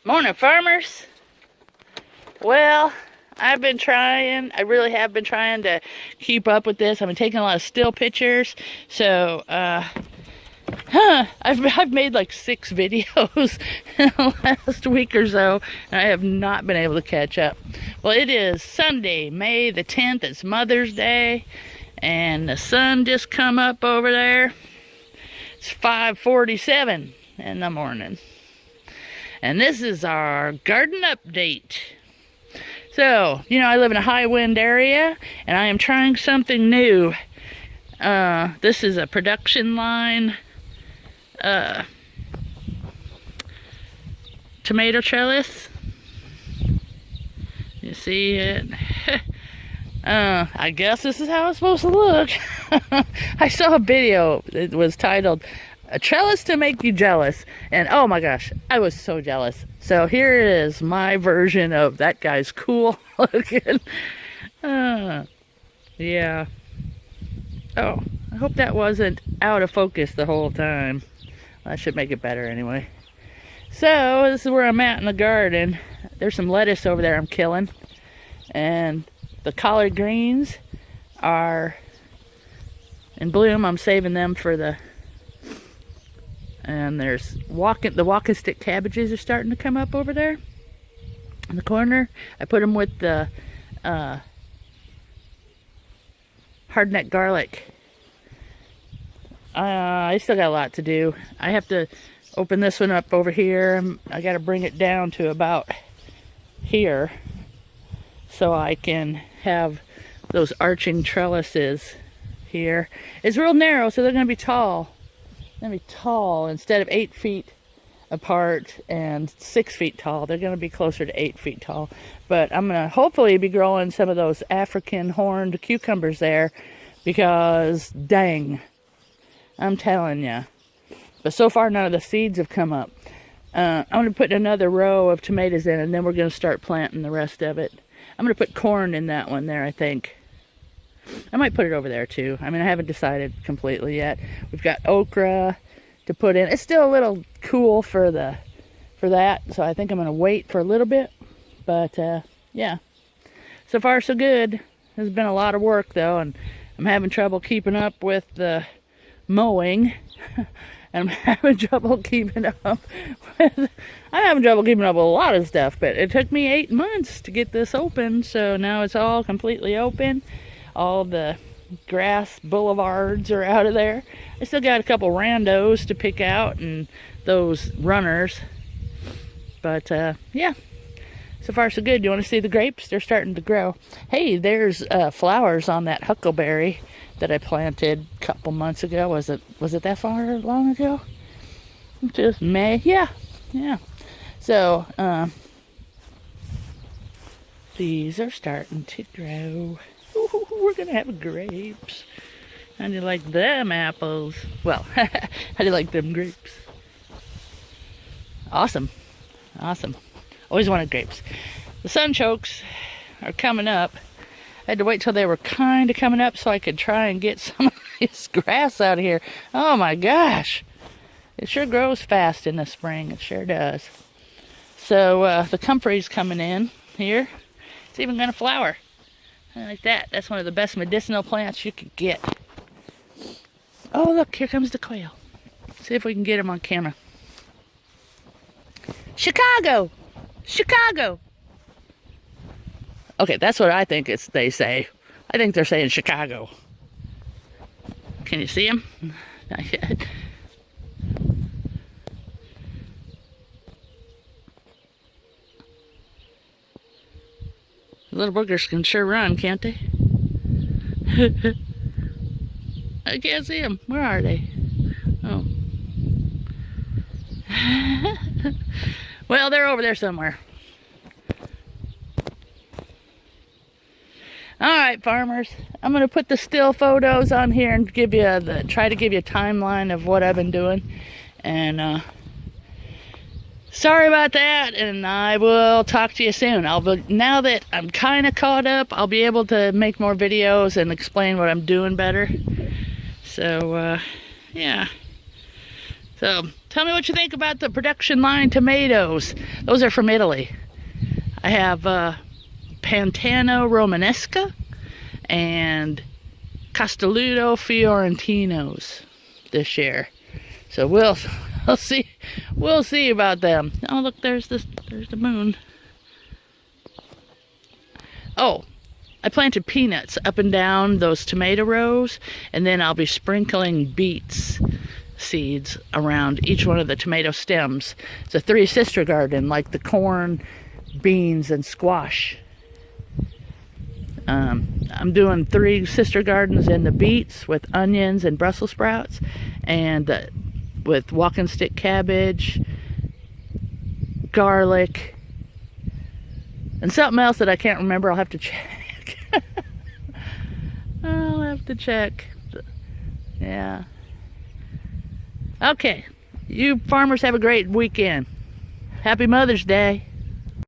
Morning, farmers. Well, I really have been trying to keep up with this. I've been taking a lot of still pictures. So, I've made like 6 videos in the last week or so, and I have not been able to catch up. Well, it is Sunday, May the 10th. It's Mother's Day, and the sun just come up over there. It's 5:47 in the morning. And this is our garden update. So, I live in a high wind area, and I am trying something new. This is a production line tomato trellis. You see it? I guess this is how it's supposed to look. I saw a video. It was titled "A Trellis to Make You Jealous," and oh my gosh, I was so jealous. So here it is, my version of that guy's cool looking. Yeah. Oh, I hope that wasn't out of focus the whole time. That should make it better anyway. So this is where I'm at in the garden. There's some lettuce over there I'm killing, and the collard greens are in bloom. I'm saving them for and there's the walking stick cabbages are starting to come up over there in the corner. I put them with the hardneck garlic. I still got a lot to do. I have to open this one up over here. I got to bring it down to about here so I can have those arching trellises here. It's real narrow, so they're going to be tall. They're going to be tall instead of 8 feet apart and 6 feet tall. They're going to be closer to 8 feet tall. But I'm going to hopefully be growing some of those African horned cucumbers there, because dang, I'm telling you. But so far none of the seeds have come up. I'm going to put another row of tomatoes in, and then we're going to start planting the rest of it. I'm going to put corn in that one there, I think. I might put it over there too. I mean, I haven't decided completely yet. We've got okra to put in. It's still a little cool for that, so I think I'm going to wait for a little bit. But yeah, so far so good. There's been a lot of work though, and I'm having trouble keeping up with the mowing. And I'm having trouble keeping up with a lot of stuff, but it took me 8 months to get this open, so now it's all completely open. All the grass boulevards are out of there. I still got a couple randos to pick out and those runners. But yeah, so far so good. You want to see the grapes? They're starting to grow. Hey, there's flowers on that huckleberry that I planted a couple months ago. Was it that far long ago? Just May. Yeah. So these are starting to grow. Ooh, we're gonna have grapes. How do you like them apples? Well, how do you like them grapes? Awesome. Always wanted grapes. The sunchokes are coming up. I had to wait till they were kind of coming up so I could try and get some of this grass out of here. Oh my gosh. It sure grows fast in the spring. It sure does. So the comfrey's coming in here. It's even gonna flower. I like that. That's one of the best medicinal plants you could get. Oh, look, here comes the quail. See if we can get him on camera. Chicago! Okay, that's what I think they say. I think they're saying Chicago. Can you see him? Not yet. Little boogers can sure run, can't they? I can't see them. Where are they? Oh. Well, they're over there somewhere. Alright, farmers. I'm going to put the still photos on here and try to give you a timeline of what I've been doing. And sorry about that, and I will talk to you soon. Now that I'm kind of caught up, I'll be able to make more videos and explain what I'm doing better. So, yeah. So tell me what you think about the production line tomatoes. Those are from Italy. I have Pantano Romanesca and Castelluto Fiorentinos this year. So we'll see about them. Oh, look, there's the moon. Oh, I planted peanuts up and down those tomato rows, and then I'll be sprinkling beets seeds around each one of the tomato stems. It's a three-sister garden, like the corn, beans, and squash. I'm doing 3 sister gardens in the beets with onions and Brussels sprouts, and with walking stick cabbage, garlic, and something else that I can't remember. I'll have to check. I'll have to check. Yeah. Okay. You farmers have a great weekend. Happy Mother's Day.